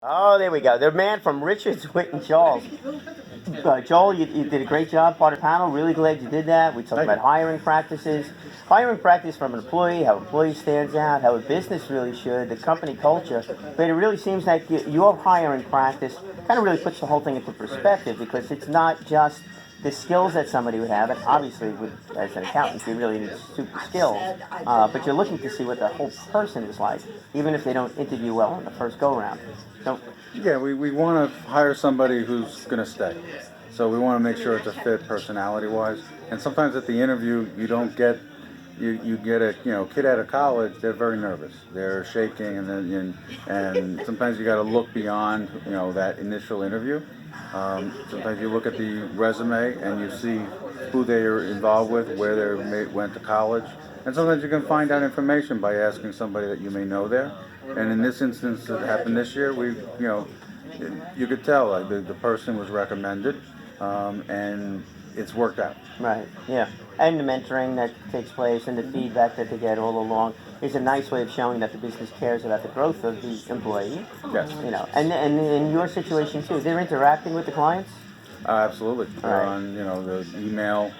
Oh, there we go. The man from Richards, Whit and Charles. Joel, you did a great job, part of the panel. Really glad you did that. We talked Thank about you. hiring practices. Hiring practice from an employee, how employee stands out, how a business really should, the company culture. But it really seems like your hiring practice kind of really puts the whole thing into perspective because it's not just the skills that somebody would have, and obviously, as an accountant, you really need super skills. But you're looking to see what the whole person is like, even if they don't interview well on the first go round. So, Yeah, we want to hire somebody who's going to stay. So we want to make sure it's a fit personality wise. And sometimes at the interview, you don't get you get a kid out of college. They're very nervous. They're shaking, and sometimes you got to look beyond that initial interview. Sometimes you look at the resume and you see who they are involved with, where they went to college, and sometimes you can find out information by asking somebody that you may know there. And in this instance that happened this year, you could tell like the person was recommended, and it's worked out. right, yeah. And the mentoring that takes place and the feedback that they get all along is a nice way of showing that the business cares about the growth of the employee. Yes. And in your situation too, they're interacting with the clients. Absolutely. All They're right. on, the email.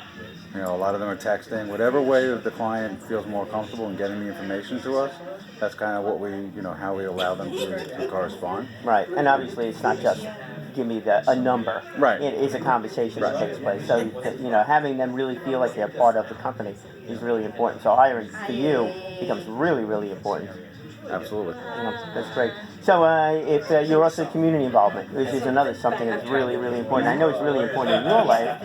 A lot of them are texting. Whatever way that the client feels more comfortable in getting the information to us, that's kind of what how we allow them to correspond. Right, and obviously it's not just give me a number. Right. It is a conversation that Right. takes place. So having them really feel like they're part of the company is really important. So hiring for you becomes really, really important. Absolutely. That's great. So if you're also community involvement, which is another something that's really, really important. I know it's really important in your life.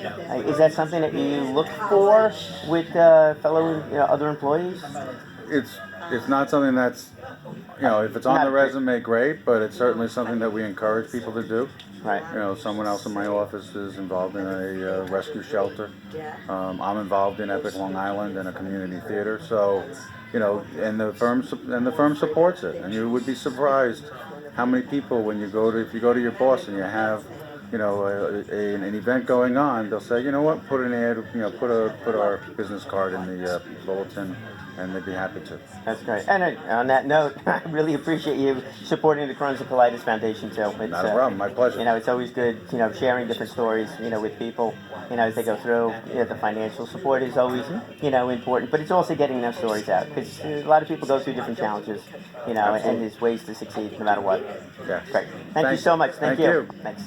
Is that something that you look for with fellow other employees? It's it's not something that's if it's on Not the a big- resume, great, but it's certainly something that we encourage people to do. Right. Someone else in my office is involved in a rescue shelter. I'm involved in Epic Long Island and a community theater. So, and the firm supports it. And you would be surprised how many people when if you go to your boss and you have an event going on, they'll say, you know what, put an ad, put our business card in the bulletin, and they'd be happy to. That's great. And on that note, I really appreciate you supporting the Crohn's and Colitis Foundation too. It's, Not a problem. My pleasure. it's always good, sharing different stories, with people, as they go through. The financial support is always, important, but it's also getting their stories out because a lot of people go through different challenges, and Absolutely. there's ways to succeed no matter what. Yeah. Great. Thank you so much. Thank you. you. Thanks.